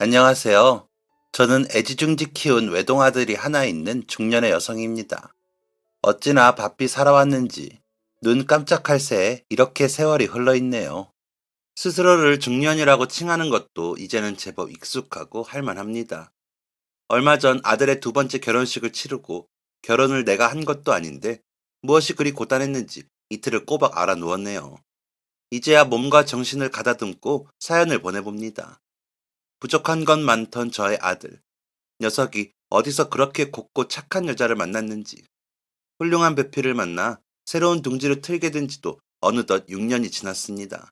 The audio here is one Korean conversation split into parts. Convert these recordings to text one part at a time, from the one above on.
안녕하세요. 저는 애지중지 키운 외동아들이 하나 있는 중년의 여성입니다. 어찌나 바삐 살아왔는지 눈 깜짝할 새에 이렇게 세월이 흘러 있네요. 스스로를 중년이라고 칭하는 것도 이제는 제법 익숙하고 할만합니다. 얼마 전 아들의 두 번째 결혼식을 치르고 결혼을 내가 한 것도 아닌데 무엇이 그리 고단했는지 이틀을 꼬박 알아 누웠네요. 이제야 몸과 정신을 가다듬고 사연을 보내봅니다. 부족한 건 많던 저의 아들. 녀석이 어디서 그렇게 곱고 착한 여자를 만났는지, 훌륭한 배필을 만나 새로운 둥지를 틀게 된 지도 어느덧 6년이 지났습니다.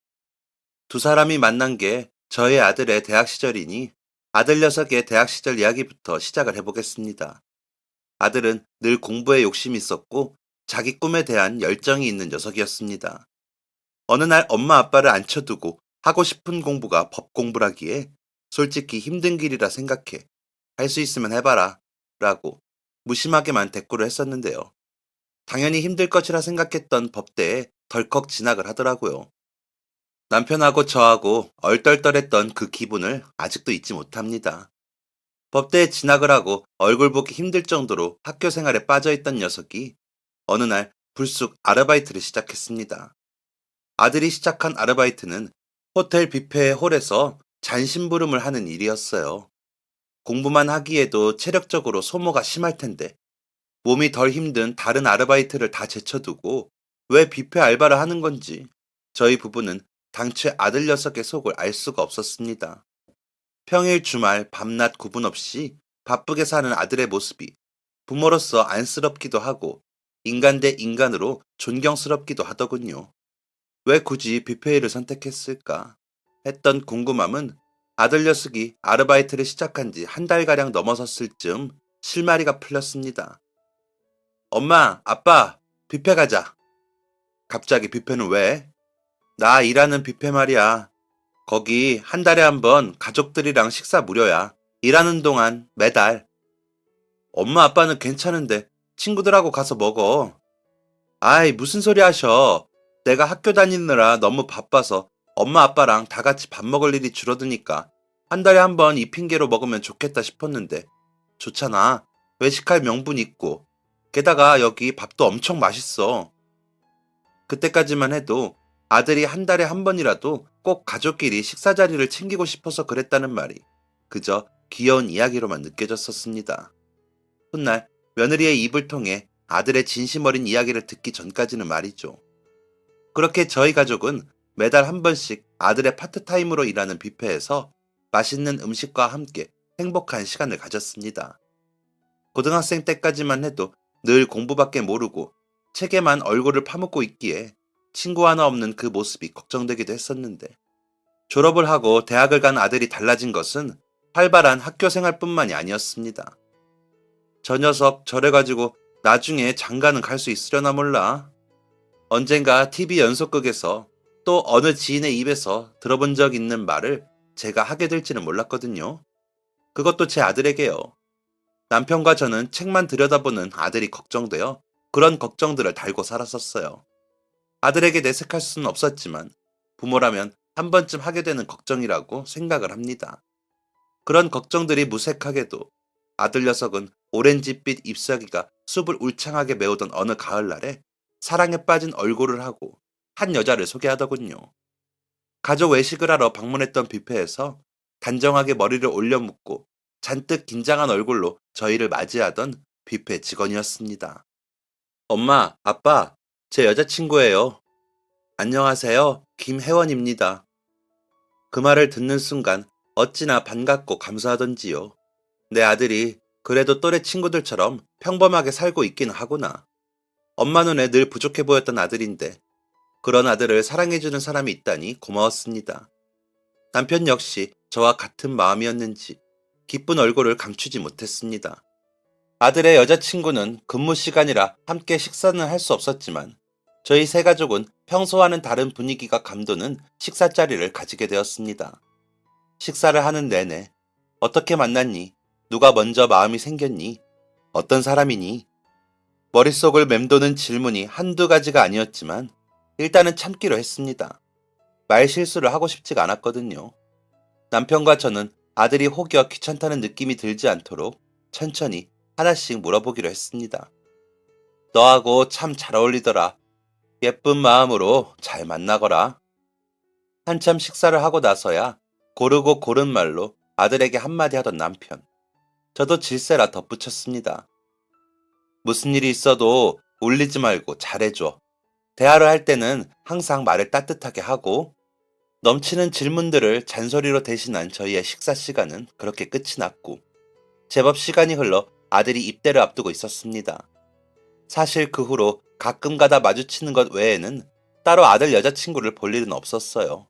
두 사람이 만난 게 저의 아들의 대학 시절이니 아들 녀석의 대학 시절 이야기부터 시작을 해보겠습니다. 아들은 늘 공부에 욕심이 있었고 자기 꿈에 대한 열정이 있는 녀석이었습니다. 어느 날 엄마 아빠를 앉혀두고 하고 싶은 공부가 법 공부라기에 솔직히 힘든 길이라 생각해. 할 수 있으면 해봐라. 라고 무심하게만 대꾸를 했었는데요. 당연히 힘들 것이라 생각했던 법대에 덜컥 진학을 하더라고요. 남편하고 저하고 얼떨떨했던 그 기분을 아직도 잊지 못합니다. 법대에 진학을 하고 얼굴 보기 힘들 정도로 학교 생활에 빠져있던 녀석이 어느 날 불쑥 아르바이트를 시작했습니다. 아들이 시작한 아르바이트는 호텔 뷔페 홀에서 잔심부름을 하는 일이었어요. 공부만 하기에도 체력적으로 소모가 심할 텐데 몸이 덜 힘든 다른 아르바이트를 다 제쳐두고 왜 뷔페 알바를 하는 건지 저희 부부는 당최 아들 녀석의 속을 알 수가 없었습니다. 평일 주말 밤낮 구분 없이 바쁘게 사는 아들의 모습이 부모로서 안쓰럽기도 하고 인간 대 인간으로 존경스럽기도 하더군요. 왜 굳이 뷔페일을 선택했을까 했던 궁금함은 아들 녀석이 아르바이트를 시작한 지 한 달가량 넘어섰을 즈음 실마리가 풀렸습니다. 엄마, 아빠, 뷔페 가자. 갑자기 뷔페는 왜? 나 일하는 뷔페 말이야. 거기 한 달에 한 번 가족들이랑 식사 무료야. 일하는 동안 매달. 엄마, 아빠는 괜찮은데 친구들하고 가서 먹어. 아이, 무슨 소리 하셔. 내가 학교 다니느라 너무 바빠서 엄마 아빠랑 다 같이 밥 먹을 일이 줄어드니까 한 달에 한 번 이 핑계로 먹으면 좋겠다 싶었는데 좋잖아. 외식할 명분 있고 게다가 여기 밥도 엄청 맛있어. 그때까지만 해도 아들이 한 달에 한 번이라도 꼭 가족끼리 식사 자리를 챙기고 싶어서 그랬다는 말이 그저 귀여운 이야기로만 느껴졌었습니다. 훗날 며느리의 입을 통해 아들의 진심 어린 이야기를 듣기 전까지는 말이죠. 그렇게 저희 가족은 매달 한 번씩 아들의 파트타임으로 일하는 뷔페에서 맛있는 음식과 함께 행복한 시간을 가졌습니다. 고등학생 때까지만 해도 늘 공부밖에 모르고 책에만 얼굴을 파묻고 있기에 친구 하나 없는 그 모습이 걱정되기도 했었는데 졸업을 하고 대학을 간 아들이 달라진 것은 활발한 학교 생활뿐만이 아니었습니다. 저 녀석 저래가지고 나중에 장가는 갈 수 있으려나 몰라. 언젠가 TV 연속극에서 또 어느 지인의 입에서 들어본 적 있는 말을 제가 하게 될지는 몰랐거든요. 그것도 제 아들에게요. 남편과 저는 책만 들여다보는 아들이 걱정되어 그런 걱정들을 달고 살았었어요. 아들에게 내색할 수는 없었지만 부모라면 한 번쯤 하게 되는 걱정이라고 생각을 합니다. 그런 걱정들이 무색하게도 아들 녀석은 오렌지빛 잎사귀가 숲을 울창하게 메우던 어느 가을날에 사랑에 빠진 얼굴을 하고 한 여자를 소개하더군요. 가족 외식을 하러 방문했던 뷔페에서 단정하게 머리를 올려 묶고 잔뜩 긴장한 얼굴로 저희를 맞이하던 뷔페 직원이었습니다. 엄마, 아빠, 제 여자친구예요. 안녕하세요. 김혜원입니다. 그 말을 듣는 순간 어찌나 반갑고 감사하던지요. 내 아들이 그래도 또래 친구들처럼 평범하게 살고 있긴 하구나. 엄마 눈에 늘 부족해 보였던 아들인데 그런 아들을 사랑해주는 사람이 있다니 고마웠습니다. 남편 역시 저와 같은 마음이었는지 기쁜 얼굴을 감추지 못했습니다. 아들의 여자친구는 근무 시간이라 함께 식사는 할 수 없었지만 저희 세 가족은 평소와는 다른 분위기가 감도는 식사 자리를 가지게 되었습니다. 식사를 하는 내내 어떻게 만났니? 누가 먼저 마음이 생겼니? 어떤 사람이니? 머릿속을 맴도는 질문이 한두 가지가 아니었지만 일단은 참기로 했습니다. 말 실수를 하고 싶지가 않았거든요. 남편과 저는 아들이 혹여 귀찮다는 느낌이 들지 않도록 천천히 하나씩 물어보기로 했습니다. 너하고 참 잘 어울리더라. 예쁜 마음으로 잘 만나거라. 한참 식사를 하고 나서야 고르고 고른 말로 아들에게 한마디 하던 남편. 저도 질세라 덧붙였습니다. 무슨 일이 있어도 울리지 말고 잘해줘. 대화를 할 때는 항상 말을 따뜻하게 하고 넘치는 질문들을 잔소리로 대신한 저희의 식사 시간은 그렇게 끝이 났고 제법 시간이 흘러 아들이 입대를 앞두고 있었습니다. 사실 그 후로 가끔 가다 마주치는 것 외에는 따로 아들 여자친구를 볼 일은 없었어요.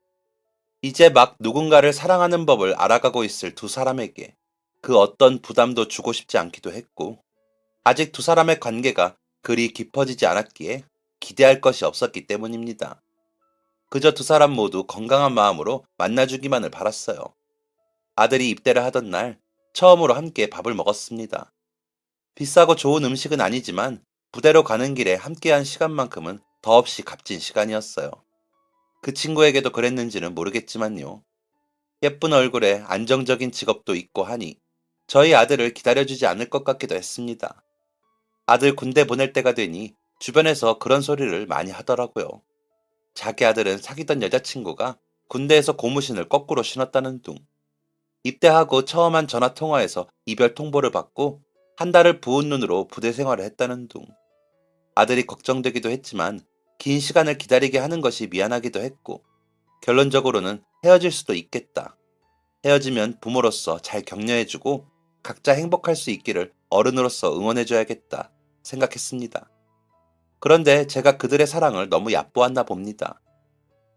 이제 막 누군가를 사랑하는 법을 알아가고 있을 두 사람에게 그 어떤 부담도 주고 싶지 않기도 했고 아직 두 사람의 관계가 그리 깊어지지 않았기에 기대할 것이 없었기 때문입니다. 그저 두 사람 모두 건강한 마음으로 만나주기만을 바랐어요. 아들이 입대를 하던 날 처음으로 함께 밥을 먹었습니다. 비싸고 좋은 음식은 아니지만 부대로 가는 길에 함께한 시간만큼은 더없이 값진 시간이었어요. 그 친구에게도 그랬는지는 모르겠지만요. 예쁜 얼굴에 안정적인 직업도 있고 하니 저희 아들을 기다려주지 않을 것 같기도 했습니다. 아들 군대 보낼 때가 되니 주변에서 그런 소리를 많이 하더라고요. 자기 아들은 사귀던 여자친구가 군대에서 고무신을 거꾸로 신었다는 둥. 입대하고 처음 한 전화 통화에서 이별 통보를 받고 한 달을 부은 눈으로 부대 생활을 했다는 둥. 아들이 걱정되기도 했지만 긴 시간을 기다리게 하는 것이 미안하기도 했고 결론적으로는 헤어질 수도 있겠다. 헤어지면 부모로서 잘 격려해주고 각자 행복할 수 있기를 어른으로서 응원해줘야겠다 생각했습니다. 그런데 제가 그들의 사랑을 너무 얕보았나 봅니다.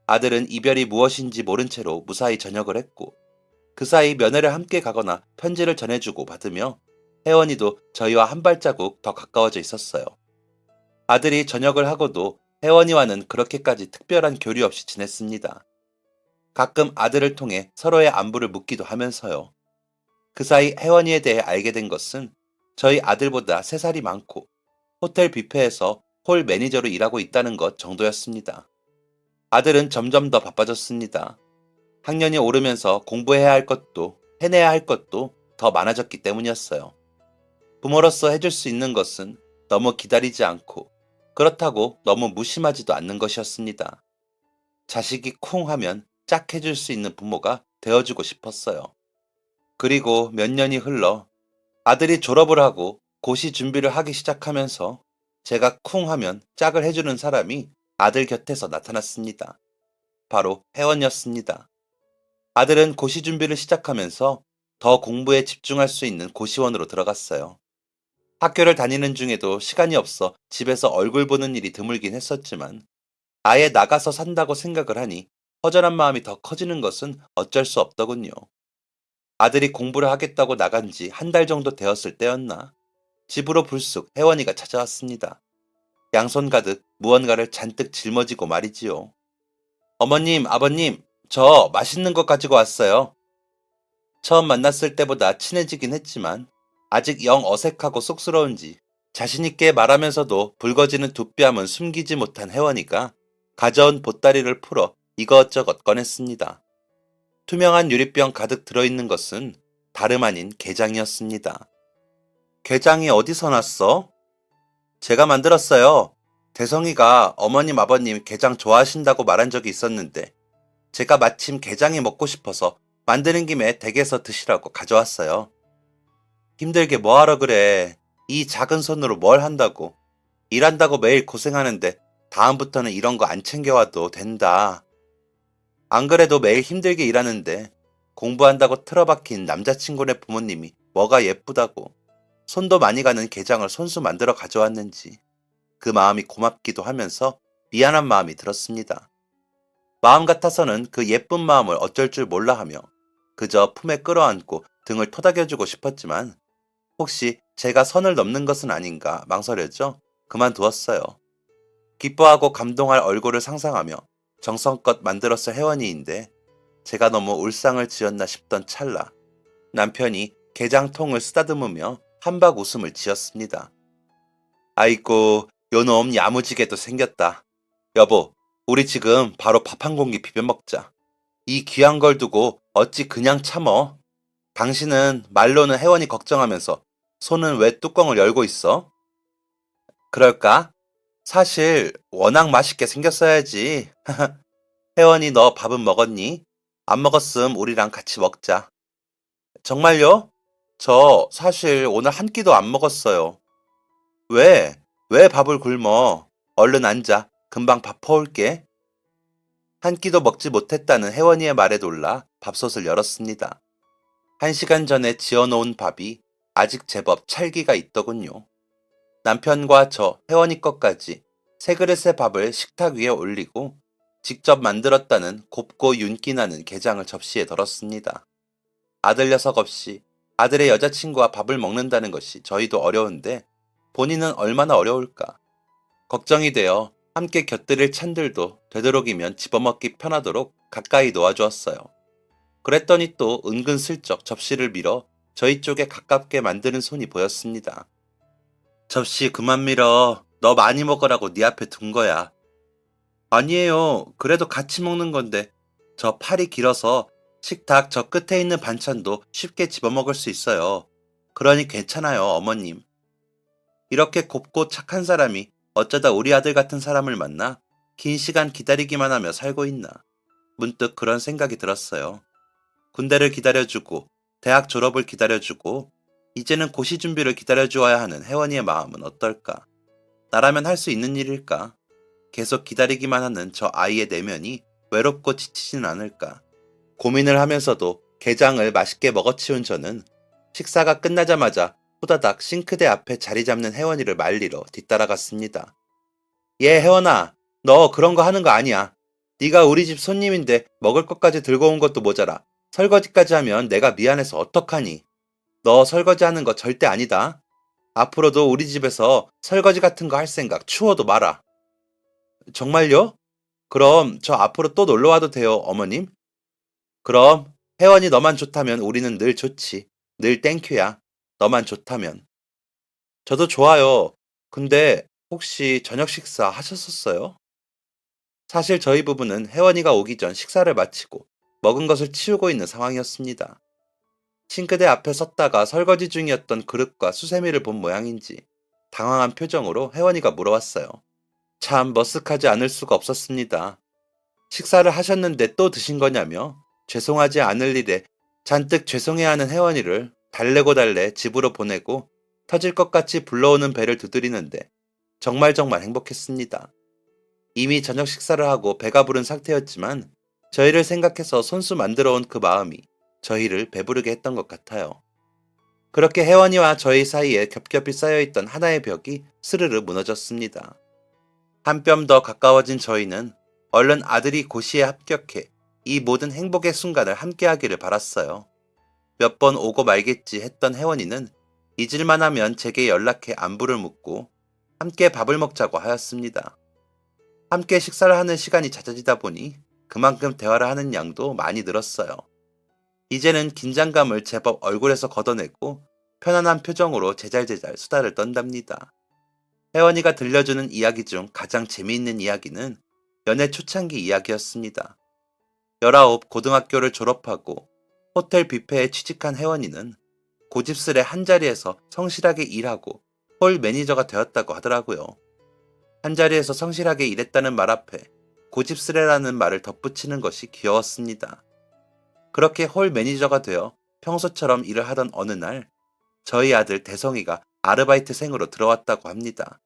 아들은 이별이 무엇인지 모른 채로 무사히 전역을 했고 그 사이 면회를 함께 가거나 편지를 전해주고 받으며 혜원이도 저희와 한 발자국 더 가까워져 있었어요. 아들이 전역을 하고도 혜원이와는 그렇게까지 특별한 교류 없이 지냈습니다. 가끔 아들을 통해 서로의 안부를 묻기도 하면서요. 그 사이 혜원이에 대해 알게 된 것은 저희 아들보다 3살이 많고 호텔 뷔페에서 홀 매니저로 일하고 있다는 것 정도였습니다. 아들은 점점 더 바빠졌습니다. 학년이 오르면서 공부해야 할 것도 해내야 할 것도 더 많아졌기 때문이었어요. 부모로서 해줄 수 있는 것은 너무 기다리지 않고 그렇다고 너무 무심하지도 않는 것이었습니다. 자식이 쿵 하면 짝 해줄 수 있는 부모가 되어주고 싶었어요. 그리고 몇 년이 흘러 아들이 졸업을 하고 고시 준비를 하기 시작하면서 제가 쿵 하면 짝을 해주는 사람이 아들 곁에서 나타났습니다. 바로 혜원이었습니다. 아들은 고시 준비를 시작하면서 더 공부에 집중할 수 있는 고시원으로 들어갔어요. 학교를 다니는 중에도 시간이 없어 집에서 얼굴 보는 일이 드물긴 했었지만 아예 나가서 산다고 생각을 하니 허전한 마음이 더 커지는 것은 어쩔 수 없더군요. 아들이 공부를 하겠다고 나간 지 한 달 정도 되었을 때였나 집으로 불쑥 혜원이가 찾아왔습니다. 양손 가득 무언가를 잔뜩 짊어지고 말이지요. 어머님, 아버님, 저 맛있는 것 가지고 왔어요. 처음 만났을 때보다 친해지긴 했지만 아직 영 어색하고 쑥스러운지 자신있게 말하면서도 붉어지는 두 뺨은 숨기지 못한 혜원이가 가져온 보따리를 풀어 이것저것 꺼냈습니다. 투명한 유리병 가득 들어있는 것은 다름 아닌 게장이었습니다. 게장이 어디서 났어? 제가 만들었어요. 대성이가 어머님 아버님 게장 좋아하신다고 말한 적이 있었는데 제가 마침 게장이 먹고 싶어서 만드는 김에 댁에서 드시라고 가져왔어요. 힘들게 뭐하러 그래. 이 작은 손으로 뭘 한다고. 일한다고 매일 고생하는데 다음부터는 이런 거 안 챙겨와도 된다. 안 그래도 매일 힘들게 일하는데 공부한다고 틀어박힌 남자친구네 부모님이 뭐가 예쁘다고 손도 많이 가는 게장을 손수 만들어 가져왔는지 그 마음이 고맙기도 하면서 미안한 마음이 들었습니다. 마음 같아서는 그 예쁜 마음을 어쩔 줄 몰라 하며 그저 품에 끌어안고 등을 토닥여주고 싶었지만 혹시 제가 선을 넘는 것은 아닌가 망설여져 그만두었어요. 기뻐하고 감동할 얼굴을 상상하며 정성껏 만들었을 혜원이인데 제가 너무 울상을 지었나 싶던 찰나 남편이 게장통을 쓰다듬으며 한박 웃음을 지었습니다. 아이고 요놈 야무지게도 생겼다. 여보, 우리 지금 바로 밥 한 공기 비벼 먹자. 이 귀한 걸 두고 어찌 그냥 참어. 당신은 말로는 혜원이 걱정하면서 손은 왜 뚜껑을 열고 있어? 그럴까? 사실 워낙 맛있게 생겼어야지. 혜원이 너 밥은 먹었니? 안 먹었음 우리랑 같이 먹자. 정말요? 저 사실 오늘 한 끼도 안 먹었어요. 왜? 왜 밥을 굶어? 얼른 앉아. 금방 밥 퍼올게. 한 끼도 먹지 못했다는 혜원이의 말에 놀라 밥솥을 열었습니다. 1시간 전에 지어놓은 밥이 아직 제법 찰기가 있더군요. 남편과 저, 혜원이 것까지 세 그릇의 밥을 식탁 위에 올리고 직접 만들었다는 곱고 윤기 나는 게장을 접시에 덜었습니다. 아들 녀석 없이 아들의 여자친구와 밥을 먹는다는 것이 저희도 어려운데 본인은 얼마나 어려울까. 걱정이 되어 함께 곁들일 찬들도 되도록이면 집어먹기 편하도록 가까이 놓아주었어요. 그랬더니 또 은근슬쩍 접시를 밀어 저희 쪽에 가깝게 만드는 손이 보였습니다. 접시 그만 밀어. 너 많이 먹으라고 네 앞에 둔 거야. 아니에요. 그래도 같이 먹는 건데. 저 팔이 길어서 식탁 저 끝에 있는 반찬도 쉽게 집어먹을 수 있어요. 그러니 괜찮아요, 어머님. 이렇게 곱고 착한 사람이 어쩌다 우리 아들 같은 사람을 만나 긴 시간 기다리기만 하며 살고 있나. 문득 그런 생각이 들었어요. 군대를 기다려주고 대학 졸업을 기다려주고 이제는 고시 준비를 기다려주어야 하는 혜원이의 마음은 어떨까? 나라면 할 수 있는 일일까? 계속 기다리기만 하는 저 아이의 내면이 외롭고 지치진 않을까? 고민을 하면서도 게장을 맛있게 먹어치운 저는 식사가 끝나자마자 후다닥 싱크대 앞에 자리 잡는 혜원이를 말리러 뒤따라갔습니다. 얘 혜원아, 너 그런 거 하는 거 아니야. 네가 우리 집 손님인데 먹을 것까지 들고 온 것도 모자라. 설거지까지 하면 내가 미안해서 어떡하니? 너 설거지하는 거 절대 아니다. 앞으로도 우리 집에서 설거지 같은 거 할 생각 추워도 마라. 정말요? 그럼 저 앞으로 또 놀러 와도 돼요, 어머님? 그럼 혜원이 너만 좋다면 우리는 늘 좋지. 늘 땡큐야. 너만 좋다면. 저도 좋아요. 근데 혹시 저녁 식사 하셨었어요? 사실 저희 부부는 혜원이가 오기 전 식사를 마치고 먹은 것을 치우고 있는 상황이었습니다. 싱크대 앞에 섰다가 설거지 중이었던 그릇과 수세미를 본 모양인지 당황한 표정으로 혜원이가 물어왔어요. 참 머쓱하지 않을 수가 없었습니다. 식사를 하셨는데 또 드신 거냐며 죄송하지 않을 일에 잔뜩 죄송해하는 혜원이를 달래고 달래 집으로 보내고 터질 것 같이 불러오는 배를 두드리는데 정말 행복했습니다. 이미 저녁 식사를 하고 배가 부른 상태였지만 저희를 생각해서 손수 만들어 온 그 마음이 저희를 배부르게 했던 것 같아요. 그렇게 혜원이와 저희 사이에 겹겹이 쌓여있던 하나의 벽이 스르르 무너졌습니다. 한 뼘 더 가까워진 저희는 얼른 아들이 고시에 합격해 이 모든 행복의 순간을 함께하기를 바랐어요. 몇 번 오고 말겠지 했던 혜원이는 잊을만 하면 제게 연락해 안부를 묻고 함께 밥을 먹자고 하였습니다. 함께 식사를 하는 시간이 잦아지다 보니 그만큼 대화를 하는 양도 많이 늘었어요. 이제는 긴장감을 제법 얼굴에서 걷어내고 편안한 표정으로 제잘제잘 수다를 떤답니다. 혜원이가 들려주는 이야기 중 가장 재미있는 이야기는 연애 초창기 이야기였습니다. 19 고등학교를 졸업하고 호텔 뷔페에 취직한 혜원이는 고집스레 한자리에서 성실하게 일하고 홀 매니저가 되었다고 하더라고요. 한자리에서 성실하게 일했다는 말 앞에 고집스레라는 말을 덧붙이는 것이 귀여웠습니다. 그렇게 홀 매니저가 되어 평소처럼 일을 하던 어느 날 저희 아들 대성이가 아르바이트생으로 들어왔다고 합니다.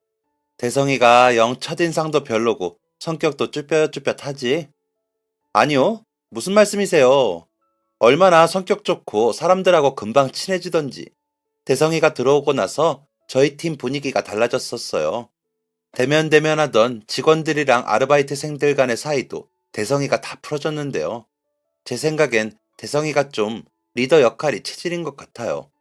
대성이가 영 첫인상도 별로고 성격도 쭈뼛쭈뼛하지? 아니요. 무슨 말씀이세요? 얼마나 성격 좋고 사람들하고 금방 친해지던지. 대성이가 들어오고 나서 저희 팀 분위기가 달라졌었어요. 대면대면하던 직원들이랑 아르바이트생들 간의 사이도 대성이가 다 풀어줬는데요. 제 생각엔 대성이가 좀 리더 역할이 체질인 것 같아요.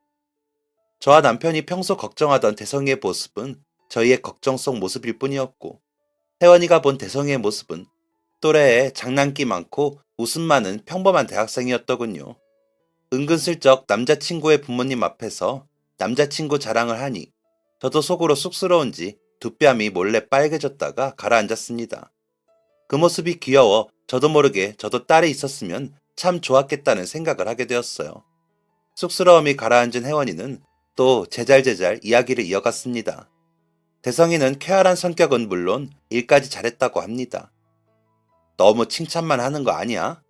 저와 남편이 평소 걱정하던 대성이의 모습은 저희의 걱정 속 모습일 뿐이었고, 혜원이가 본 대성이의 모습은 또래에 장난기 많고 웃음 많은 평범한 대학생이었더군요. 은근슬쩍 남자친구의 부모님 앞에서 남자친구 자랑을 하니 저도 속으로 쑥스러운지 두 뺨이 몰래 빨개졌다가 가라앉았습니다. 그 모습이 귀여워 저도 모르게 저도 딸이 있었으면 참 좋았겠다는 생각을 하게 되었어요. 쑥스러움이 가라앉은 혜원이는 또 제잘제잘 이야기를 이어갔습니다. 대성이는 쾌활한 성격은 물론 일까지 잘했다고 합니다. 너무 칭찬만 하는 거 아니야?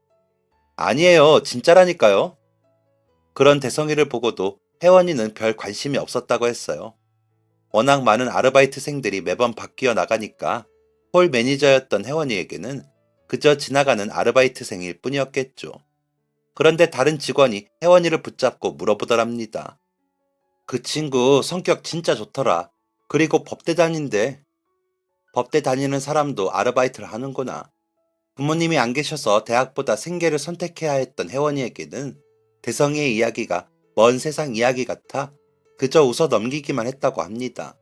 아니에요. 진짜라니까요. 그런 대성이를 보고도 혜원이는 별 관심이 없었다고 했어요. 워낙 많은 아르바이트생들이 매번 바뀌어 나가니까 홀 매니저였던 혜원이에게는 그저 지나가는 아르바이트생일 뿐이었겠죠. 그런데 다른 직원이 혜원이를 붙잡고 물어보더랍니다. 그 친구 성격 진짜 좋더라. 그리고 법대 다닌대. 법대 다니는 사람도 아르바이트를 하는구나. 부모님이 안 계셔서 대학보다 생계를 선택해야 했던 혜원이에게는 대성이의 이야기가 먼 세상 이야기 같아 그저 웃어 넘기기만 했다고 합니다.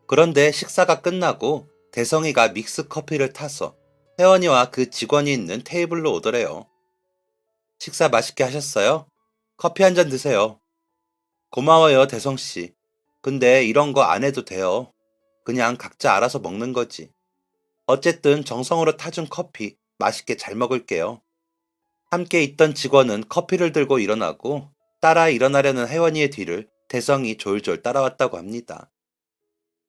그런데 식사가 끝나고 대성이가 믹스 커피를 타서 혜원이와 그 직원이 있는 테이블로 오더래요. 식사 맛있게 하셨어요? 커피 한 잔 드세요. 고마워요, 대성씨. 근데 이런 거 안 해도 돼요. 그냥 각자 알아서 먹는 거지. 어쨌든 정성으로 타준 커피 맛있게 잘 먹을게요. 함께 있던 직원은 커피를 들고 일어나고 따라 일어나려는 혜원이의 뒤를 대성이 졸졸 따라왔다고 합니다.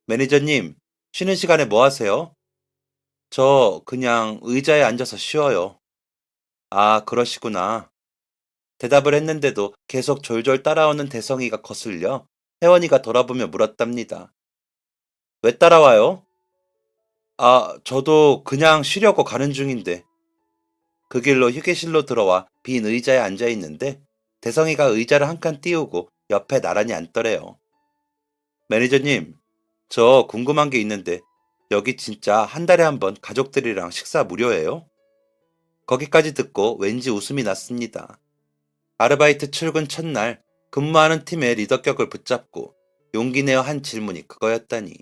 매니저님, 쉬는 시간에 뭐 하세요? 저 그냥 의자에 앉아서 쉬어요. 아, 그러시구나. 대답을 했는데도 계속 졸졸 따라오는 대성이가 거슬려 혜원이가 돌아보며 물었답니다. 왜 따라와요? 아, 저도 그냥 쉬려고 가는 중인데. 그 길로 휴게실로 들어와 빈 의자에 앉아 있는데 대성이가 의자를 한 칸 띄우고 옆에 나란히 앉더래요. 매니저님, 저 궁금한 게 있는데 여기 진짜 한 달에 한 번 가족들이랑 식사 무료예요? 거기까지 듣고 왠지 웃음이 났습니다. 아르바이트 출근 첫날 근무하는 팀의 리더격을 붙잡고 용기 내어 한 질문이 그거였다니.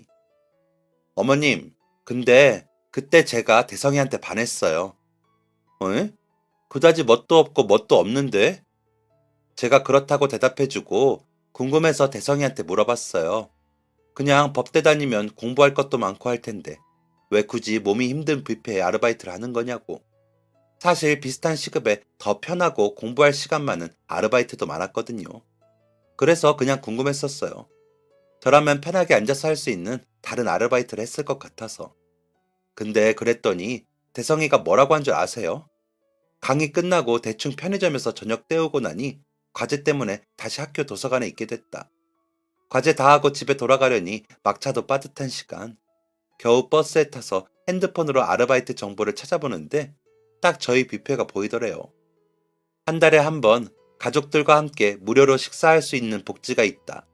어머님, 근데 그때 제가 대성이한테 반했어요. 어? 그다지 멋도 없고 멋도 없는데? 제가 그렇다고 대답해주고 궁금해서 대성이한테 물어봤어요. 그냥 법대 다니면 공부할 것도 많고 할 텐데 왜 굳이 몸이 힘든 뷔페에 아르바이트를 하는 거냐고. 사실 비슷한 시급에 더 편하고 공부할 시간 많은 아르바이트도 많았거든요. 그래서 그냥 궁금했었어요. 저라면 편하게 앉아서 할 수 있는 다른 아르바이트를 했을 것 같아서. 근데 그랬더니 대성이가 뭐라고 한 줄 아세요? 강의 끝나고 대충 편의점에서 저녁 때우고 나니 과제 때문에 다시 학교 도서관에 있게 됐다. 과제 다 하고 집에 돌아가려니 막차도 빠듯한 시간. 겨우 버스에 타서 핸드폰으로 아르바이트 정보를 찾아보는데 딱 저희 뷔페가 보이더래요. 한 달에 한 번 가족들과 함께 무료로 식사할 수 있는 복지가 있다.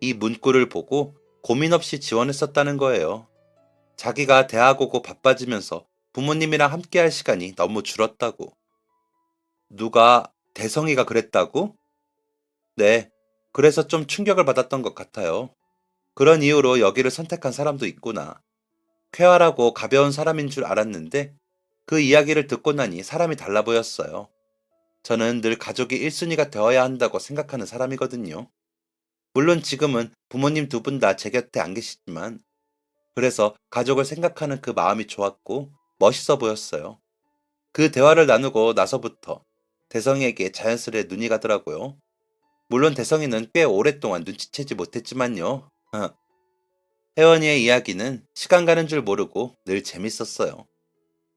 이 문구를 보고 고민 없이 지원했었다는 거예요. 자기가 대학 오고 바빠지면서 부모님이랑 함께 할 시간이 너무 줄었다고. 누가 대성이가 그랬다고? 네. 그래서 좀 충격을 받았던 것 같아요. 그런 이유로 여기를 선택한 사람도 있구나. 쾌활하고 가벼운 사람인 줄 알았는데 그 이야기를 듣고 나니 사람이 달라 보였어요. 저는 늘 가족이 1순위가 되어야 한다고 생각하는 사람이거든요. 물론 지금은 부모님 두 분 다 제 곁에 안 계시지만 그래서 가족을 생각하는 그 마음이 좋았고 멋있어 보였어요. 그 대화를 나누고 나서부터 대성이에게 자연스레 눈이 가더라고요. 물론 대성이는 꽤 오랫동안 눈치채지 못했지만요. 혜원이의 이야기는 시간 가는 줄 모르고 늘 재밌었어요.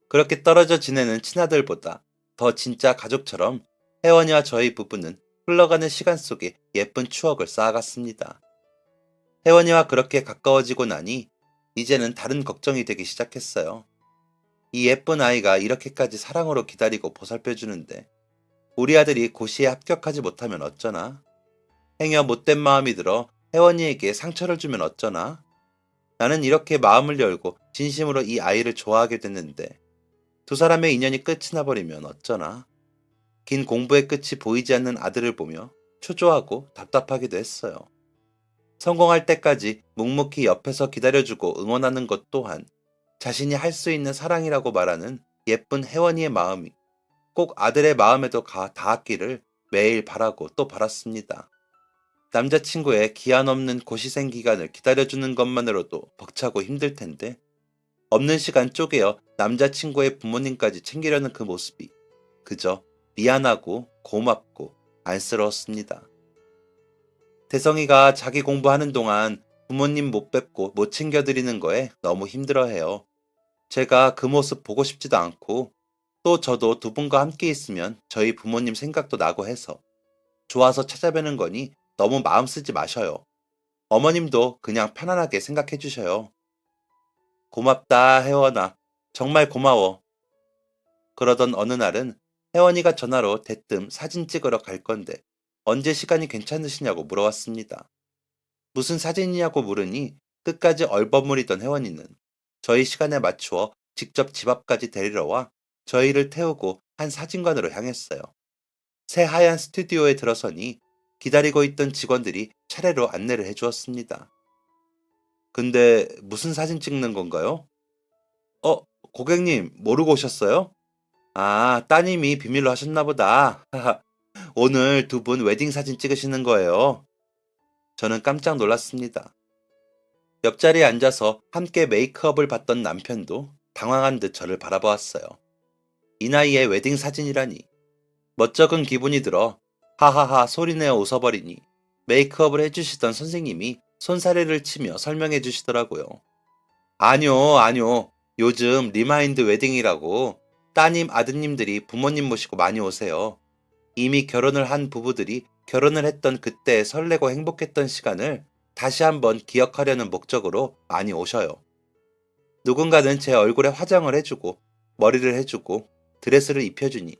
그렇게 떨어져 지내는 친아들보다 더 진짜 가족처럼 혜원이와 저희 부부는 흘러가는 시간 속에 예쁜 추억을 쌓아갔습니다. 혜원이와 그렇게 가까워지고 나니 이제는 다른 걱정이 되기 시작했어요. 이 예쁜 아이가 이렇게까지 사랑으로 기다리고 보살펴주는데 우리 아들이 고시에 합격하지 못하면 어쩌나? 행여 못된 마음이 들어 혜원이에게 상처를 주면 어쩌나? 나는 이렇게 마음을 열고 진심으로 이 아이를 좋아하게 됐는데 두 사람의 인연이 끝이 나버리면 어쩌나? 긴 공부의 끝이 보이지 않는 아들을 보며 초조하고 답답하기도 했어요. 성공할 때까지 묵묵히 옆에서 기다려주고 응원하는 것 또한 자신이 할 수 있는 사랑이라고 말하는 예쁜 혜원이의 마음이 꼭 아들의 마음에도 닿았기를 매일 바라고 또 바랐습니다. 남자친구의 기한 없는 고시생 기간을 기다려주는 것만으로도 벅차고 힘들 텐데 없는 시간 쪼개어 남자친구의 부모님까지 챙기려는 그 모습이 그저 미안하고 고맙고 안쓰러웠습니다. 대성이가 자기 공부하는 동안 부모님 못 뵙고 못 챙겨드리는 거에 너무 힘들어해요. 제가 그 모습 보고 싶지도 않고 또 저도 두 분과 함께 있으면 저희 부모님 생각도 나고 해서 좋아서 찾아뵈는 거니 너무 마음 쓰지 마셔요. 어머님도 그냥 편안하게 생각해 주셔요. 고맙다, 혜원아. 정말 고마워. 그러던 어느 날은 혜원이가 전화로 대뜸 사진 찍으러 갈 건데 언제 시간이 괜찮으시냐고 물어왔습니다. 무슨 사진이냐고 물으니 끝까지 얼버무리던 혜원이는 저희 시간에 맞추어 직접 집 앞까지 데리러 와 저희를 태우고 한 사진관으로 향했어요. 새하얀 스튜디오에 들어서니 기다리고 있던 직원들이 차례로 안내를 해주었습니다. 근데 무슨 사진 찍는 건가요? 어, 고객님 모르고 오셨어요? 아, 따님이 비밀로 하셨나 보다. 오늘 두 분 웨딩 사진 찍으시는 거예요. 저는 깜짝 놀랐습니다. 옆자리에 앉아서 함께 메이크업을 받던 남편도 당황한 듯 저를 바라보았어요. 이 나이에 웨딩 사진이라니. 멋쩍은 기분이 들어 하하하 소리내어 웃어버리니 메이크업을 해주시던 선생님이 손사래를 치며 설명해 주시더라고요. 아뇨, 아뇨. 요즘 리마인드 웨딩이라고 따님, 아드님들이 부모님 모시고 많이 오세요. 이미 결혼을 한 부부들이 결혼을 했던 그때 설레고 행복했던 시간을 다시 한번 기억하려는 목적으로 많이 오셔요. 누군가는 제 얼굴에 화장을 해주고 머리를 해주고 드레스를 입혀주니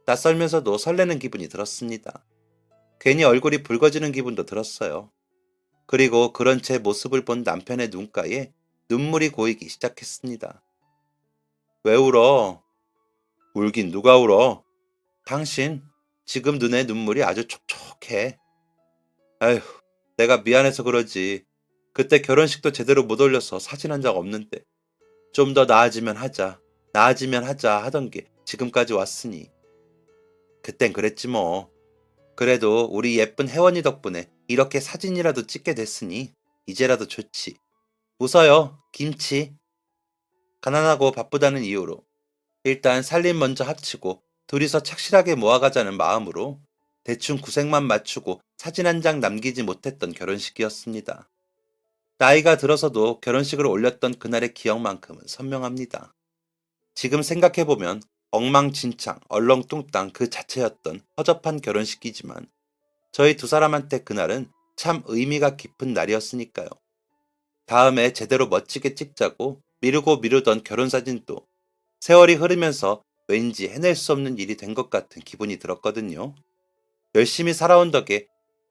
낯설면서도 설레는 기분이 들었습니다. 괜히 얼굴이 붉어지는 기분도 들었어요. 그리고 그런 제 모습을 본 남편의 눈가에 눈물이 고이기 시작했습니다. 왜 울어? 울긴 누가 울어? 당신, 지금 눈에 눈물이 아주 촉촉해. 아휴, 내가 미안해서 그러지. 그때 결혼식도 제대로 못 올려서 사진 한 장 없는데. 좀 더 나아지면 하자. 나아지면 하자 하던 게 지금까지 왔으니. 그땐 그랬지 뭐. 그래도 우리 예쁜 혜원이 덕분에 이렇게 사진이라도 찍게 됐으니 이제라도 좋지. 웃어요, 김치. 가난하고 바쁘다는 이유로 일단 살림 먼저 합치고 둘이서 착실하게 모아가자는 마음으로 대충 구색만 맞추고 사진 한 장 남기지 못했던 결혼식이었습니다. 나이가 들어서도 결혼식을 올렸던 그날의 기억만큼은 선명합니다. 지금 생각해보면 엉망진창, 얼렁뚱땅 그 자체였던 허접한 결혼식이지만 저희 두 사람한테 그날은 참 의미가 깊은 날이었으니까요. 다음에 제대로 멋지게 찍자고 미루고 미루던 결혼사진도 세월이 흐르면서 왠지 해낼 수 없는 일이 된 것 같은 기분이 들었거든요. 열심히 살아온 덕에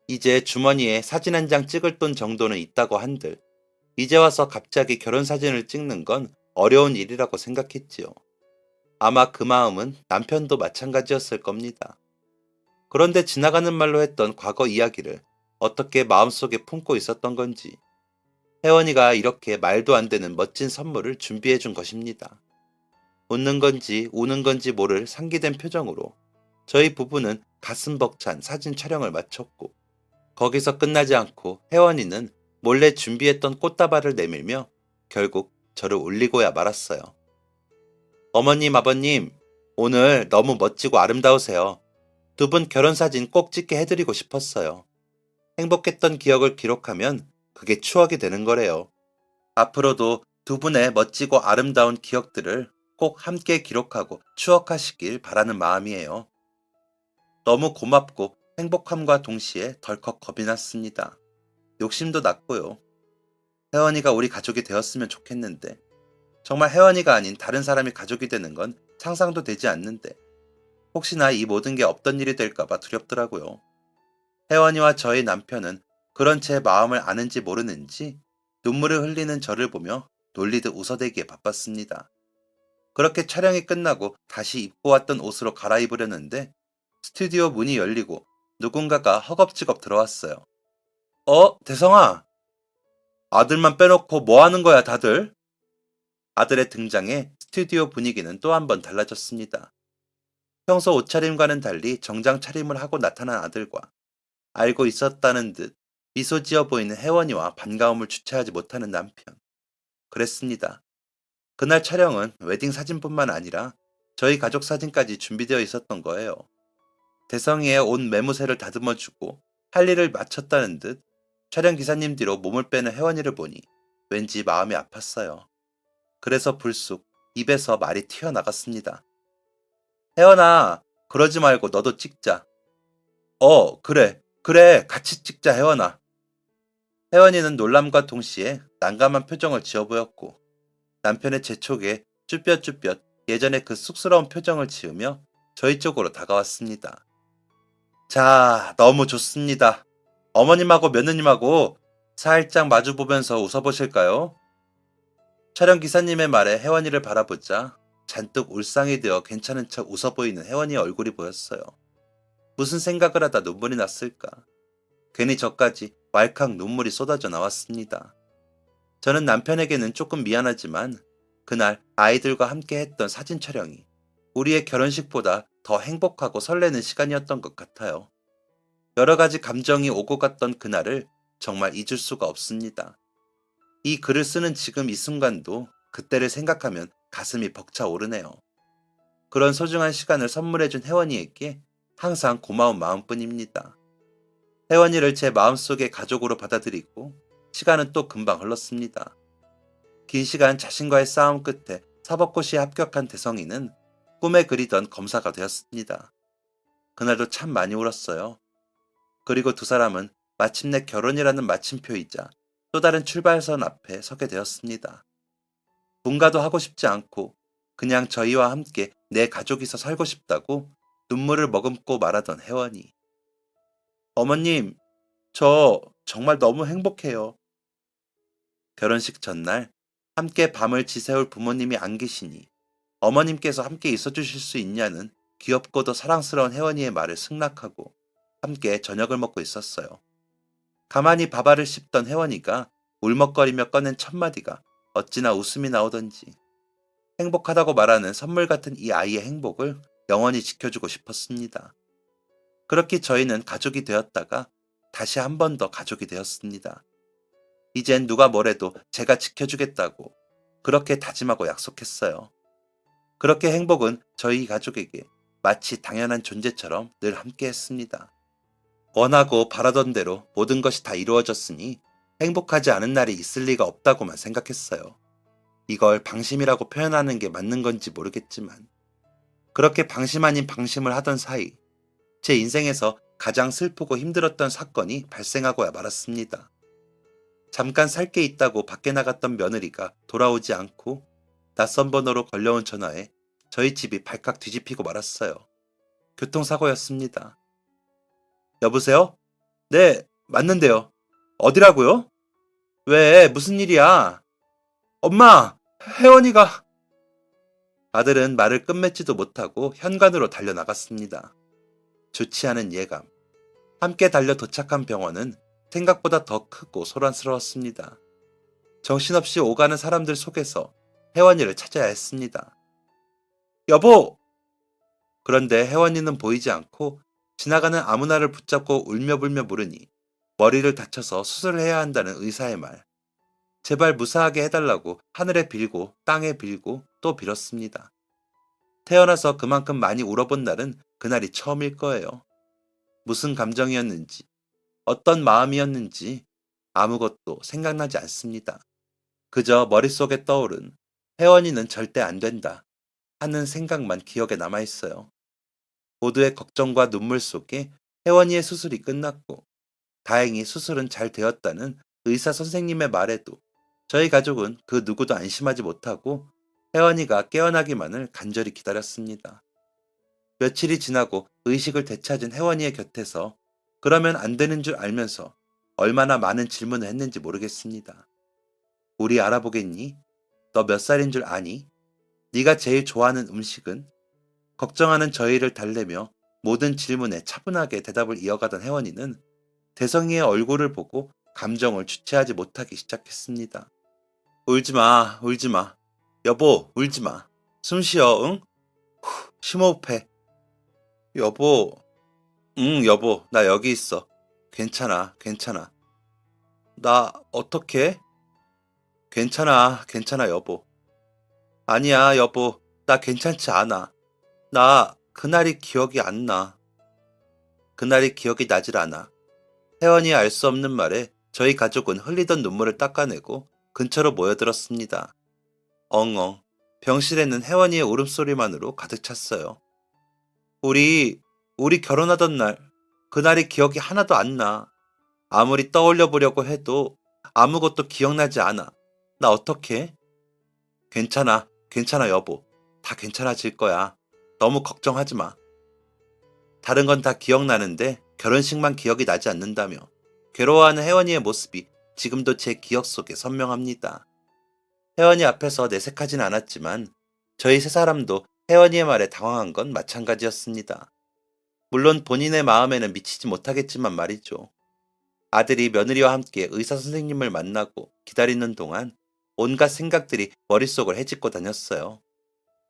이제 주머니에 사진 한 장 찍을 돈 정도는 있다고 한들 이제 와서 갑자기 결혼사진을 찍는 건 어려운 일이라고 생각했지요. 아마 그 마음은 남편도 마찬가지였을 겁니다. 그런데 지나가는 말로 했던 과거 이야기를 어떻게 마음속에 품고 있었던 건지 혜원이가 이렇게 말도 안 되는 멋진 선물을 준비해 준 것입니다. 웃는 건지 우는 건지 모를 상기된 표정으로 저희 부부는 가슴 벅찬 사진 촬영을 마쳤고 거기서 끝나지 않고 혜원이는 몰래 준비했던 꽃다발을 내밀며 결국 저를 울리고야 말았어요. 어머님, 아버님, 오늘 너무 멋지고 아름다우세요. 두 분 결혼사진 꼭 찍게 해드리고 싶었어요. 행복했던 기억을 기록하면 그게 추억이 되는 거래요. 앞으로도 두 분의 멋지고 아름다운 기억들을 꼭 함께 기록하고 추억하시길 바라는 마음이에요. 너무 고맙고 행복함과 동시에 덜컥 겁이 났습니다. 욕심도 났고요. 혜원이가 우리 가족이 되었으면 좋겠는데 정말 혜원이가 아닌 다른 사람이 가족이 되는 건 상상도 되지 않는데 혹시나 이 모든 게 없던 일이 될까봐 두렵더라고요. 혜원이와 저희 남편은 그런 제 마음을 아는지 모르는지 눈물을 흘리는 저를 보며 놀리듯 웃어대기에 바빴습니다. 그렇게 촬영이 끝나고 다시 입고 왔던 옷으로 갈아입으려는데 스튜디오 문이 열리고 누군가가 허겁지겁 들어왔어요. 대성아. 아들만 빼놓고 뭐 하는 거야, 다들? 아들의 등장에 스튜디오 분위기는 또 한 번 달라졌습니다. 평소 옷차림과는 달리 정장 차림을 하고 나타난 아들과 알고 있었다는 듯 미소 지어 보이는 혜원이와 반가움을 주체하지 못하는 남편. 그랬습니다. 그날 촬영은 웨딩 사진뿐만 아니라 저희 가족 사진까지 준비되어 있었던 거예요. 대성이의 온 매무새를 다듬어주고 할 일을 마쳤다는 듯 촬영 기사님 뒤로 몸을 빼는 혜원이를 보니 왠지 마음이 아팠어요. 그래서 불쑥 입에서 말이 튀어나갔습니다. 혜원아, 그러지 말고 너도 찍자. 그래, 그래, 같이 찍자, 혜원아. 혜원이는 놀람과 동시에 난감한 표정을 지어 보였고 남편의 재촉에 쭈뼛쭈뼛 예전의 그 쑥스러운 표정을 지으며 저희 쪽으로 다가왔습니다. 자, 너무 좋습니다. 어머님하고 며느님하고 살짝 마주보면서 웃어보실까요? 촬영 기사님의 말에 혜원이를 바라보자 잔뜩 울상이 되어 괜찮은 척 웃어 보이는 혜원이의 얼굴이 보였어요. 무슨 생각을 하다 눈물이 났을까? 괜히 저까지 왈칵 눈물이 쏟아져 나왔습니다. 저는 남편에게는 조금 미안하지만 그날 아이들과 함께 했던 사진 촬영이 우리의 결혼식보다 더 행복하고 설레는 시간이었던 것 같아요. 여러 가지 감정이 오고 갔던 그날을 정말 잊을 수가 없습니다. 이 글을 쓰는 지금 이 순간도 그때를 생각하면 가슴이 벅차오르네요. 그런 소중한 시간을 선물해준 혜원이에게 항상 고마운 마음뿐입니다. 혜원이를 제 마음속의 가족으로 받아들이고 시간은 또 금방 흘렀습니다. 긴 시간 자신과의 싸움 끝에 사법고시에 합격한 대성이는 꿈에 그리던 검사가 되었습니다. 그날도 참 많이 울었어요. 그리고 두 사람은 마침내 결혼이라는 마침표이자 또 다른 출발선 앞에 서게 되었습니다. 분가도 하고 싶지 않고 그냥 저희와 함께 내 가족이서 살고 싶다고 눈물을 머금고 말하던 혜원이. 어머님, 저 정말 너무 행복해요. 결혼식 전날 함께 밤을 지새울 부모님이 안 계시니 어머님께서 함께 있어주실 수 있냐는 귀엽고도 사랑스러운 혜원이의 말을 승낙하고 함께 저녁을 먹고 있었어요. 가만히 밥알을 씹던 혜원이가 울먹거리며 꺼낸 첫마디가 어찌나 웃음이 나오던지 행복하다고 말하는 선물 같은 이 아이의 행복을 영원히 지켜주고 싶었습니다. 그렇게 저희는 가족이 되었다가 다시 한 번 더 가족이 되었습니다. 이젠 누가 뭐래도 제가 지켜주겠다고 그렇게 다짐하고 약속했어요. 그렇게 행복은 저희 가족에게 마치 당연한 존재처럼 늘 함께했습니다. 원하고 바라던 대로 모든 것이 다 이루어졌으니 행복하지 않은 날이 있을 리가 없다고만 생각했어요. 이걸 방심이라고 표현하는 게 맞는 건지 모르겠지만 그렇게 방심 아닌 방심을 하던 사이 제 인생에서 가장 슬프고 힘들었던 사건이 발생하고야 말았습니다. 잠깐 살 게 있다고 밖에 나갔던 며느리가 돌아오지 않고 낯선 번호로 걸려온 전화에 저희 집이 발칵 뒤집히고 말았어요. 교통사고였습니다. 여보세요? 네, 맞는데요. 어디라고요? 왜, 무슨 일이야? 엄마! 혜원이가... 아들은 말을 끝맺지도 못하고 현관으로 달려나갔습니다. 좋지 않은 예감. 함께 달려 도착한 병원은 생각보다 더 크고 소란스러웠습니다. 정신없이 오가는 사람들 속에서 혜원이를 찾아야 했습니다. 여보! 그런데 혜원이는 보이지 않고 지나가는 아무나를 붙잡고 울며불며 물으니 머리를 다쳐서 수술을 해야 한다는 의사의 말. 제발 무사하게 해달라고 하늘에 빌고 땅에 빌고 또 빌었습니다. 태어나서 그만큼 많이 울어본 날은 그날이 처음일 거예요. 무슨 감정이었는지, 어떤 마음이었는지 아무것도 생각나지 않습니다. 그저 머릿속에 떠오른 혜원이는 절대 안 된다 하는 생각만 기억에 남아있어요. 모두의 걱정과 눈물 속에 혜원이의 수술이 끝났고 다행히 수술은 잘 되었다는 의사 선생님의 말에도 저희 가족은 그 누구도 안심하지 못하고 혜원이가 깨어나기만을 간절히 기다렸습니다. 며칠이 지나고 의식을 되찾은 혜원이의 곁에서 그러면 안 되는 줄 알면서 얼마나 많은 질문을 했는지 모르겠습니다. 우리 알아보겠니? 너 몇 살인 줄 아니? 네가 제일 좋아하는 음식은? 걱정하는 저희를 달래며 모든 질문에 차분하게 대답을 이어가던 혜원이는 대성이의 얼굴을 보고 감정을 주체하지 못하기 시작했습니다. 울지마, 울지마. 여보, 울지마. 숨 쉬어, 응? 후, 심호흡해. 여보, 응, 여보, 나 여기 있어. 괜찮아, 괜찮아. 나 어떡해? 괜찮아, 괜찮아, 여보. 아니야, 여보, 나 괜찮지 않아. 나 그날이 기억이 안 나. 그날이 기억이 나질 않아. 혜원이 알 수 없는 말에 저희 가족은 흘리던 눈물을 닦아내고 근처로 모여들었습니다. 엉엉. 병실에는 혜원이의 울음소리만으로 가득 찼어요. 우리, 우리 결혼하던 날, 그날이 기억이 하나도 안 나. 아무리 떠올려 보려고 해도 아무것도 기억나지 않아. 나 어떡해? 괜찮아, 괜찮아, 여보. 다 괜찮아질 거야. 너무 걱정하지 마. 다른 건 다 기억나는데 결혼식만 기억이 나지 않는다며 괴로워하는 혜원이의 모습이 지금도 제 기억 속에 선명합니다. 혜원이 앞에서 내색하진 않았지만 저희 세 사람도 혜원이의 말에 당황한 건 마찬가지였습니다. 물론 본인의 마음에는 미치지 못하겠지만 말이죠. 아들이 며느리와 함께 의사 선생님을 만나고 기다리는 동안 온갖 생각들이 머릿속을 헤집고 다녔어요.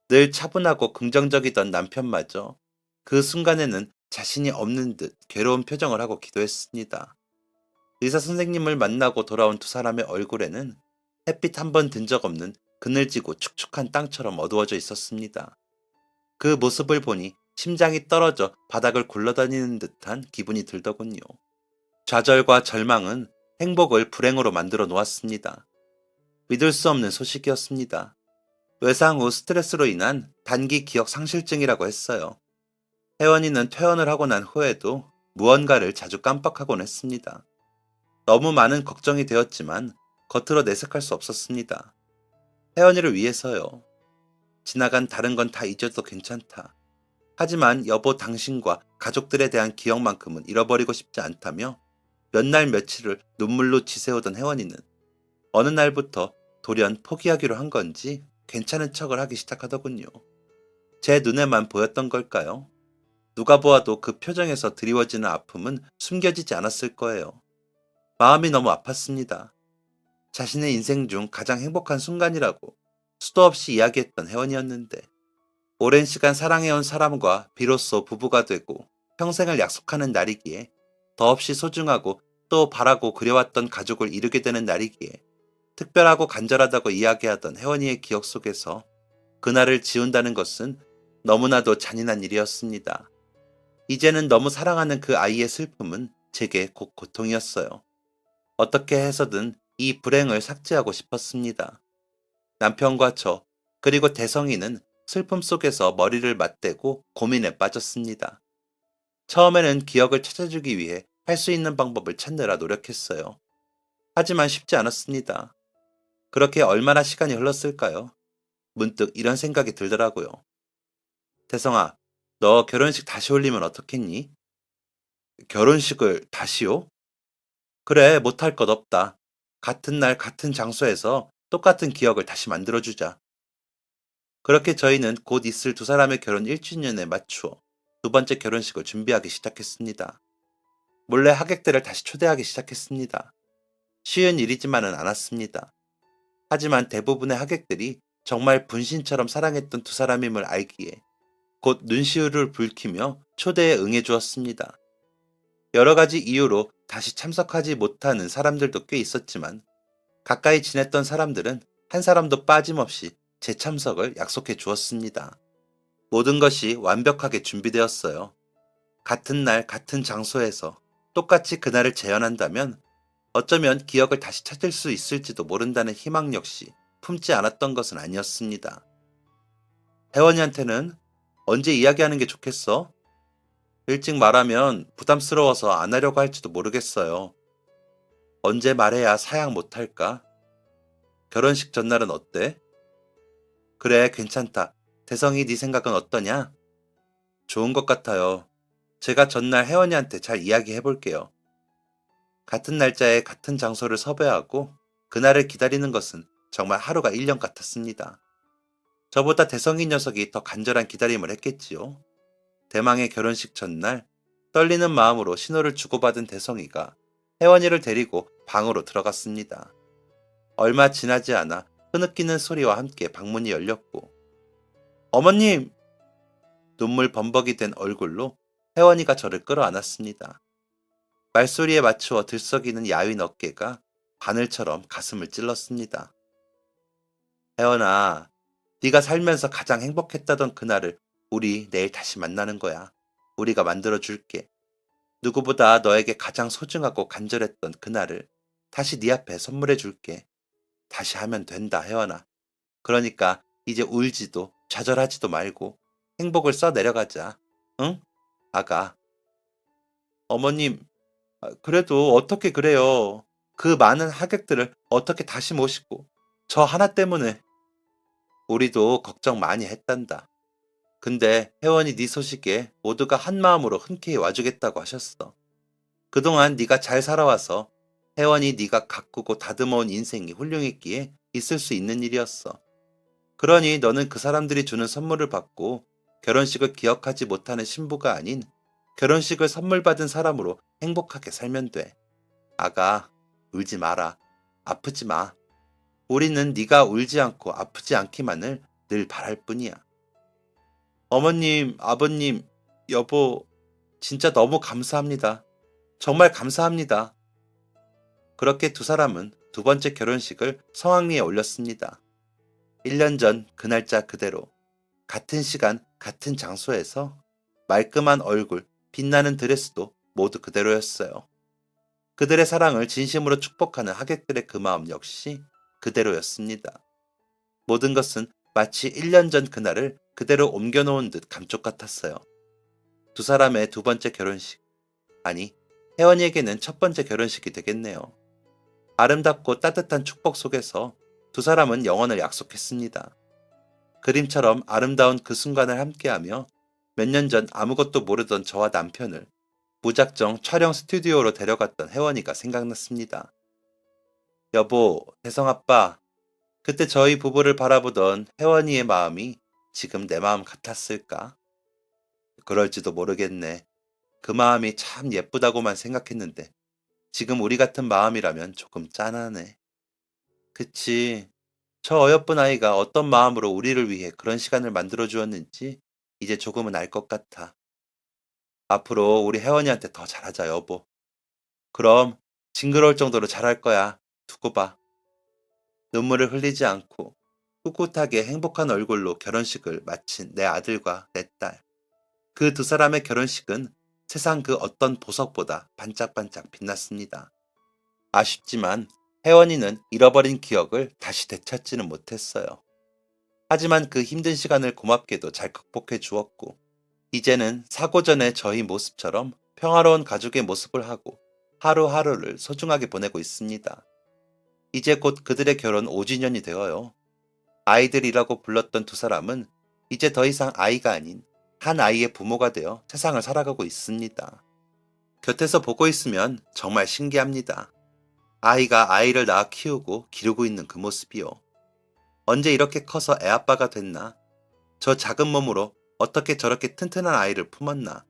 늘 차분하고 긍정적이던 남편마저 그 순간에는 자신이 없는 듯 괴로운 표정을 하고 기도했습니다. 의사 선생님을 만나고 돌아온 두 사람의 얼굴에는 햇빛 한 번 든 적 없는 그늘지고 축축한 땅처럼 어두워져 있었습니다. 그 모습을 보니 심장이 떨어져 바닥을 굴러다니는 듯한 기분이 들더군요. 좌절과 절망은 행복을 불행으로 만들어 놓았습니다. 믿을 수 없는 소식이었습니다. 외상 후 스트레스로 인한 단기 기억 상실증이라고 했어요. 혜원이는 퇴원을 하고 난 후에도 무언가를 자주 깜빡하곤 했습니다. 너무 많은 걱정이 되었지만 겉으로 내색할 수 없었습니다. 혜원이를 위해서요. 지나간 다른 건 다 잊어도 괜찮다. 하지만 여보 당신과 가족들에 대한 기억만큼은 잃어버리고 싶지 않다며 몇 날 며칠을 눈물로 지새우던 혜원이는 어느 날부터 돌연 포기하기로 한 건지 괜찮은 척을 하기 시작하더군요. 제 눈에만 보였던 걸까요? 누가 보아도 그 표정에서 드리워지는 아픔은 숨겨지지 않았을 거예요. 마음이 너무 아팠습니다. 자신의 인생 중 가장 행복한 순간이라고 수도 없이 이야기했던 혜원이었는데 오랜 시간 사랑해온 사람과 비로소 부부가 되고 평생을 약속하는 날이기에 더없이 소중하고 또 바라고 그려왔던 가족을 이루게 되는 날이기에 특별하고 간절하다고 이야기하던 혜원이의 기억 속에서 그날을 지운다는 것은 너무나도 잔인한 일이었습니다. 이제는 너무 사랑하는 그 아이의 슬픔은 제게 곧 고통이었어요. 어떻게 해서든 이 불행을 삭제하고 싶었습니다. 남편과 저, 그리고 대성이는 슬픔 속에서 머리를 맞대고 고민에 빠졌습니다. 처음에는 기억을 찾아주기 위해 할 수 있는 방법을 찾느라 노력했어요. 하지만 쉽지 않았습니다. 그렇게 얼마나 시간이 흘렀을까요? 문득 이런 생각이 들더라고요. 대성아, 너 결혼식 다시 올리면 어떻겠니? 결혼식을 다시요? 그래, 못할 것 없다. 같은 날 같은 장소에서 똑같은 기억을 다시 만들어주자. 그렇게 저희는 곧 있을 두 사람의 결혼 1주년에 맞추어 두 번째 결혼식을 준비하기 시작했습니다. 몰래 하객들을 다시 초대하기 시작했습니다. 쉬운 일이지만은 않았습니다. 하지만 대부분의 하객들이 정말 분신처럼 사랑했던 두 사람임을 알기에 곧 눈시울을 붉히며 초대에 응해주었습니다. 여러 가지 이유로 다시 참석하지 못하는 사람들도 꽤 있었지만 가까이 지냈던 사람들은 한 사람도 빠짐없이 재참석을 약속해 주었습니다. 모든 것이 완벽하게 준비되었어요. 같은 날 같은 장소에서 똑같이 그날을 재현한다면 어쩌면 기억을 다시 찾을 수 있을지도 모른다는 희망 역시 품지 않았던 것은 아니었습니다. 혜원이한테는 언제 이야기하는 게 좋겠어? 일찍 말하면 부담스러워서 안 하려고 할지도 모르겠어요. 언제 말해야 사양 못할까? 결혼식 전날은 어때? 그래, 괜찮다. 대성이 네 생각은 어떠냐? 좋은 것 같아요. 제가 전날 혜원이한테 잘 이야기해 볼게요. 같은 날짜에 같은 장소를 섭외하고 그날을 기다리는 것은 정말 하루가 1년 같았습니다. 저보다 대성이 녀석이 더 간절한 기다림을 했겠지요. 대망의 결혼식 전날 떨리는 마음으로 신호를 주고받은 대성이가 혜원이를 데리고 방으로 들어갔습니다. 얼마 지나지 않아 흐느끼는 소리와 함께 방문이 열렸고 어머님! 눈물 범벅이 된 얼굴로 혜원이가 저를 끌어안았습니다. 말소리에 맞추어 들썩이는 야윈 어깨가 바늘처럼 가슴을 찔렀습니다. 혜원아, 네가 살면서 가장 행복했다던 그날을 우리 내일 다시 만나는 거야. 우리가 만들어줄게. 누구보다 너에게 가장 소중하고 간절했던 그날을 다시 네 앞에 선물해 줄게. 다시 하면 된다, 혜원아. 그러니까 이제 울지도 좌절하지도 말고 행복을 써 내려가자. 응? 아가. 어머님, 그래도 어떻게 그래요. 그 많은 하객들을 어떻게 다시 모시고 저 하나 때문에 우리도 걱정 많이 했단다. 근데 혜원이 네 소식에 모두가 한마음으로 흔쾌히 와주겠다고 하셨어. 그동안 네가 잘 살아와서 혜원이 네가 가꾸고 다듬어온 인생이 훌륭했기에 있을 수 있는 일이었어. 그러니 너는 그 사람들이 주는 선물을 받고 결혼식을 기억하지 못하는 신부가 아닌 결혼식을 선물 받은 사람으로 행복하게 살면 돼. 아가, 울지 마라. 아프지 마. 우리는 네가 울지 않고 아프지 않기만을 늘 바랄 뿐이야. 어머님, 아버님, 여보, 진짜 너무 감사합니다. 정말 감사합니다. 그렇게 두 사람은 두 번째 결혼식을 성황리에 올렸습니다. 1년 전 그 날짜 그대로 같은 시간 같은 장소에서 말끔한 얼굴, 빛나는 드레스도 모두 그대로였어요. 그들의 사랑을 진심으로 축복하는 하객들의 그 마음 역시 그대로였습니다. 모든 것은 마치 1년 전 그날을 그대로 옮겨놓은 듯 감쪽 같았어요. 두 사람의 두 번째 결혼식, 아니 혜원이에게는 첫 번째 결혼식이 되겠네요. 아름답고 따뜻한 축복 속에서 두 사람은 영원을 약속했습니다. 그림처럼 아름다운 그 순간을 함께하며 몇 년 전 아무것도 모르던 저와 남편을 무작정 촬영 스튜디오로 데려갔던 혜원이가 생각났습니다. 여보, 혜성아빠, 그때 저희 부부를 바라보던 혜원이의 마음이 지금 내 마음 같았을까? 그럴지도 모르겠네. 그 마음이 참 예쁘다고만 생각했는데 지금 우리 같은 마음이라면 조금 짠하네. 그치. 저 어여쁜 아이가 어떤 마음으로 우리를 위해 그런 시간을 만들어 주었는지 이제 조금은 알 것 같아. 앞으로 우리 혜원이한테 더 잘하자, 여보. 그럼 징그러울 정도로 잘할 거야. 두고 봐. 눈물을 흘리지 않고 꿋꿋하게 행복한 얼굴로 결혼식을 마친 내 아들과 내 딸. 그 두 사람의 결혼식은 세상 그 어떤 보석보다 반짝반짝 빛났습니다. 아쉽지만 혜원이는 잃어버린 기억을 다시 되찾지는 못했어요. 하지만 그 힘든 시간을 고맙게도 잘 극복해 주었고, 이제는 사고 전의 저희 모습처럼 평화로운 가족의 모습을 하고 하루하루를 소중하게 보내고 있습니다. 이제 곧 그들의 결혼 5주년이 되어요. 아이들이라고 불렀던 두 사람은 이제 더 이상 아이가 아닌 한 아이의 부모가 되어 세상을 살아가고 있습니다. 곁에서 보고 있으면 정말 신기합니다. 아이가 아이를 낳아 키우고 기르고 있는 그 모습이요. 언제 이렇게 커서 애아빠가 됐나? 저 작은 몸으로 어떻게 저렇게 튼튼한 아이를 품었나?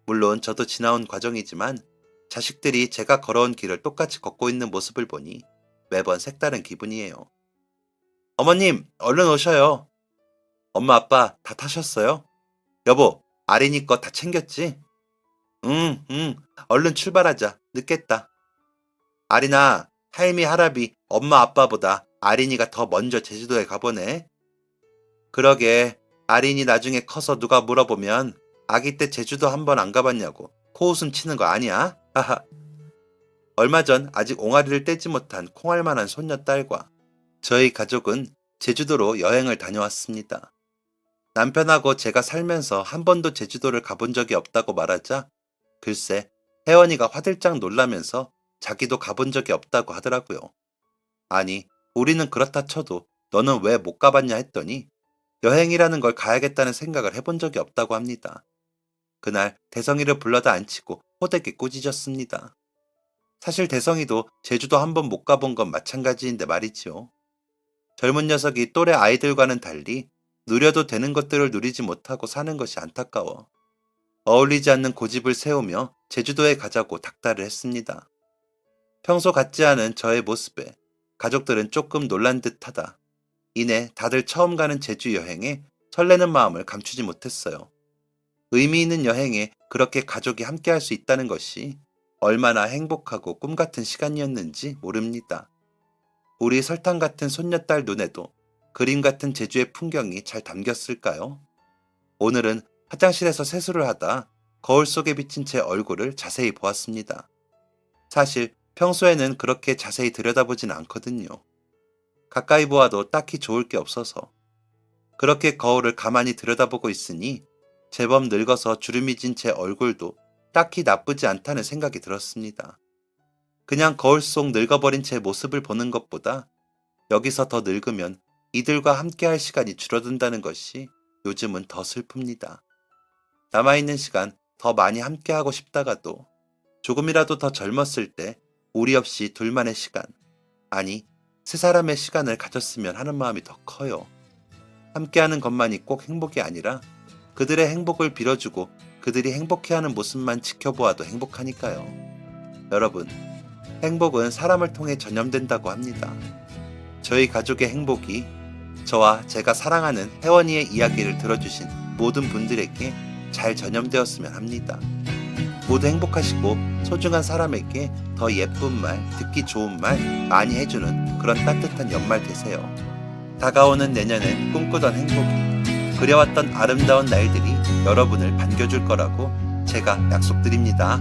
물론 저도 지나온 과정이지만 자식들이 제가 걸어온 길을 똑같이 걷고 있는 모습을 보니 매번 색다른 기분이에요. 어머님, 얼른 오셔요. 엄마 아빠 다 타셨어요? 여보, 아린이 거 다 챙겼지? 응, 응, 얼른 출발하자. 늦겠다. 아린아, 할미, 할아비, 엄마 아빠보다 아린이가 더 먼저 제주도에 가보네. 그러게, 아린이 나중에 커서 누가 물어보면 아기 때 제주도 한 번 안 가봤냐고 코웃음 치는 거 아니야? 하하. 얼마 전 아직 옹알이를 떼지 못한 콩알만한 손녀딸과 저희 가족은 제주도로 여행을 다녀왔습니다. 남편하고 제가 살면서 한 번도 제주도를 가본 적이 없다고 말하자 글쎄 혜원이가 화들짝 놀라면서 자기도 가본 적이 없다고 하더라고요. 아니, 우리는 그렇다 쳐도 너는 왜 못 가봤냐 했더니 여행이라는 걸 가야겠다는 생각을 해본 적이 없다고 합니다. 그날 대성이를 불러다 앉히고 호되게 꾸짖었습니다. 사실 대성이도 제주도 한 번 못 가본 건 마찬가지인데 말이지요. 젊은 녀석이 또래 아이들과는 달리 누려도 되는 것들을 누리지 못하고 사는 것이 안타까워 어울리지 않는 고집을 세우며 제주도에 가자고 닥달을 했습니다. 평소 같지 않은 저의 모습에 가족들은 조금 놀란 듯하다. 이내 다들 처음 가는 제주 여행에 설레는 마음을 감추지 못했어요. 의미 있는 여행에 그렇게 가족이 함께 할 수 있다는 것이 얼마나 행복하고 꿈 같은 시간이었는지 모릅니다. 우리 설탕 같은 손녀딸 눈에도 그림 같은 제주의 풍경이 잘 담겼을까요? 오늘은 화장실에서 세수를 하다 거울 속에 비친 제 얼굴을 자세히 보았습니다. 사실 평소에는 그렇게 자세히 들여다보진 않거든요. 가까이 보아도 딱히 좋을 게 없어서. 그렇게 거울을 가만히 들여다보고 있으니 제법 늙어서 주름이 진 제 얼굴도 딱히 나쁘지 않다는 생각이 들었습니다. 그냥 거울 속 늙어버린 제 모습을 보는 것보다 여기서 더 늙으면 이들과 함께할 시간이 줄어든다는 것이 요즘은 더 슬픕니다. 남아있는 시간 더 많이 함께하고 싶다가도 조금이라도 더 젊었을 때 우리 없이 둘만의 시간, 아니 세 사람의 시간을 가졌으면 하는 마음이 더 커요. 함께하는 것만이 꼭 행복이 아니라 그들의 행복을 빌어주고 그들이 행복해하는 모습만 지켜보아도 행복하니까요. 여러분, 행복은 사람을 통해 전염된다고 합니다. 저희 가족의 행복이 저와 제가 사랑하는 혜원이의 이야기를 들어주신 모든 분들에게 잘 전염되었으면 합니다. 모두 행복하시고 소중한 사람에게 더 예쁜 말, 듣기 좋은 말 많이 해주는 그런 따뜻한 연말 되세요. 다가오는 내년엔 꿈꾸던 행복이, 그려왔던 아름다운 날들이 여러분을 반겨줄 거라고 제가 약속드립니다.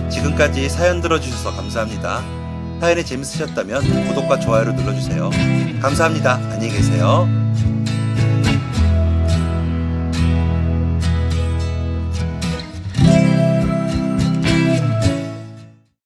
지금까지 사연 들어주셔서 감사합니다. 사연이 재밌으셨다면 구독과 좋아요를 눌러주세요. 감사합니다. 안녕히 계세요.